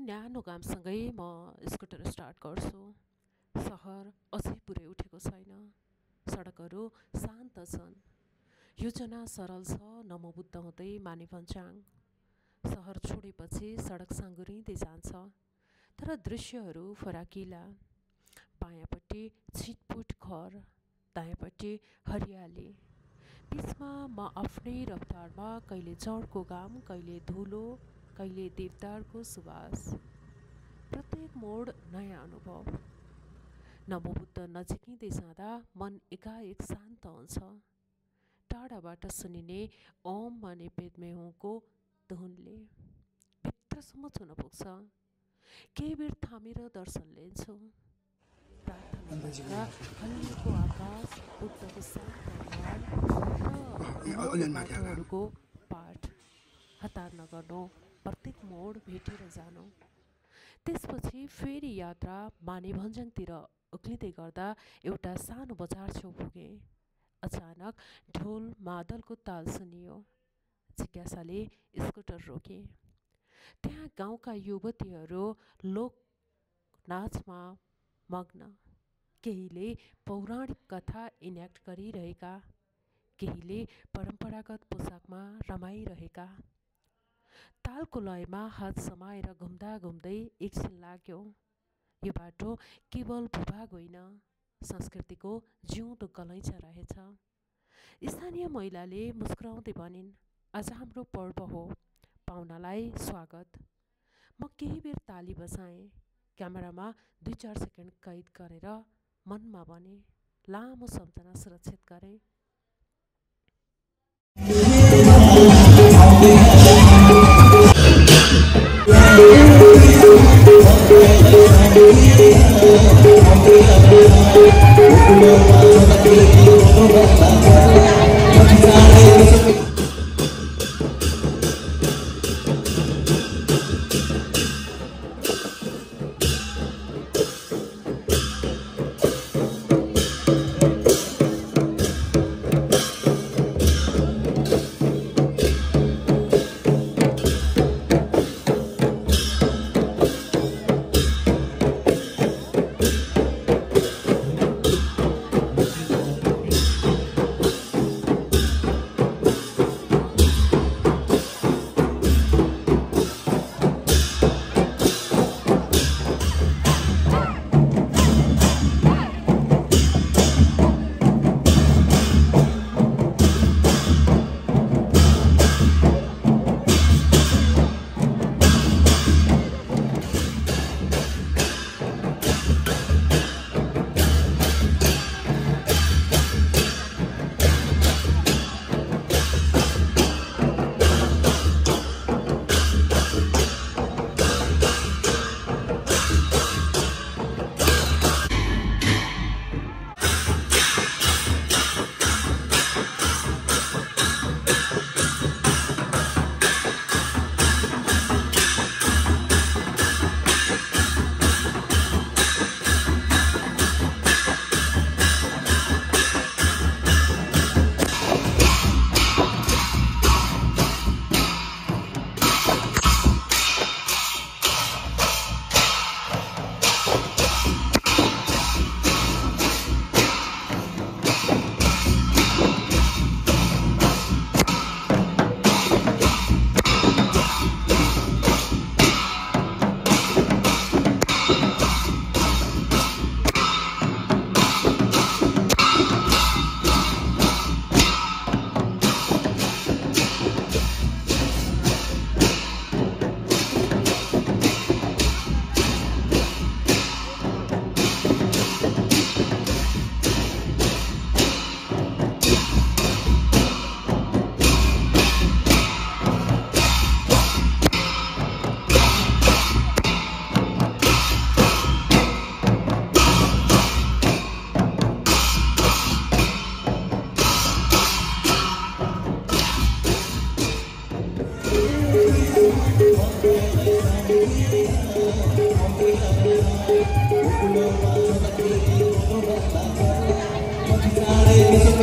न्यानो कामसँगै म scooter start गर्छु। सहर अझै पुरै उठेको छैन। सडकहरू शान्त छन्। योजना सरल छ, नमो बुद्ध हुँदै माने भञ्चाङ। सहर छोडेपछि सडक साँगुरिँदै जान्छ, तर दृश्यहरू फराकिला। बायाँपट्टि छिटपुट घर, दायाँपट्टि हरियाली। बिचमा म आफ्नै रफ्तारमा कहिले चढको घाम, कहिले धुलो, कहिले देवदारको सुवास। प्रत्येक मोड नयाँ अनुभव। नमो बुद्ध नजिकिँदै जाँदा मन एकाएक शान्त हुन्छ। टाढाबाट सुनिने ओम मने पेदमे हुँको धुनले भित्रसम्म छुन पुग्छ। केही बेर थामेर दर्शन लिन्छु। प्रार्थना हल्लिएको आकाश, बुद्धको शान्त अनुहार र पाठ। हतार नगर्नु, प्रत्येक मोड भेटेर जानु। त्यसपछि फेरि यात्रा माने भञ्जाङतिर उक्लिँदै गर्दा एउटा सानो बजार छेउ पुगेँ। अचानक ढोल मादलको ताल सुनियो। जिज्ञासाले स्कुटर रोकेँ। त्यहाँ गाउँका युवतीहरू लोक नाचमा मग्न। केहीले पौराणिक कथा इन्याक्ट गरिरहेका, केहीले परम्परागत पोसाकमा रमाइरहेका। तालको लयमा हात समाएर घुम्दा घुम्दै एकछिन लाग्यो। यो बाटो केवल भूभाग होइन, संस्कृतिको जिउँदो गलैँचा रहेछ। स्थानीय महिलाले मुस्कुराउँदै भनिन्, आज हाम्रो पर्व हो, पाहुनालाई स्वागत। म केही बेर ताली बजाएँ। क्यामेरामा 2-4 सेकेन्ड कैद गरेर मनमा भने, लामो सम्झना सुरक्षित गरेँ।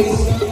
Thank you.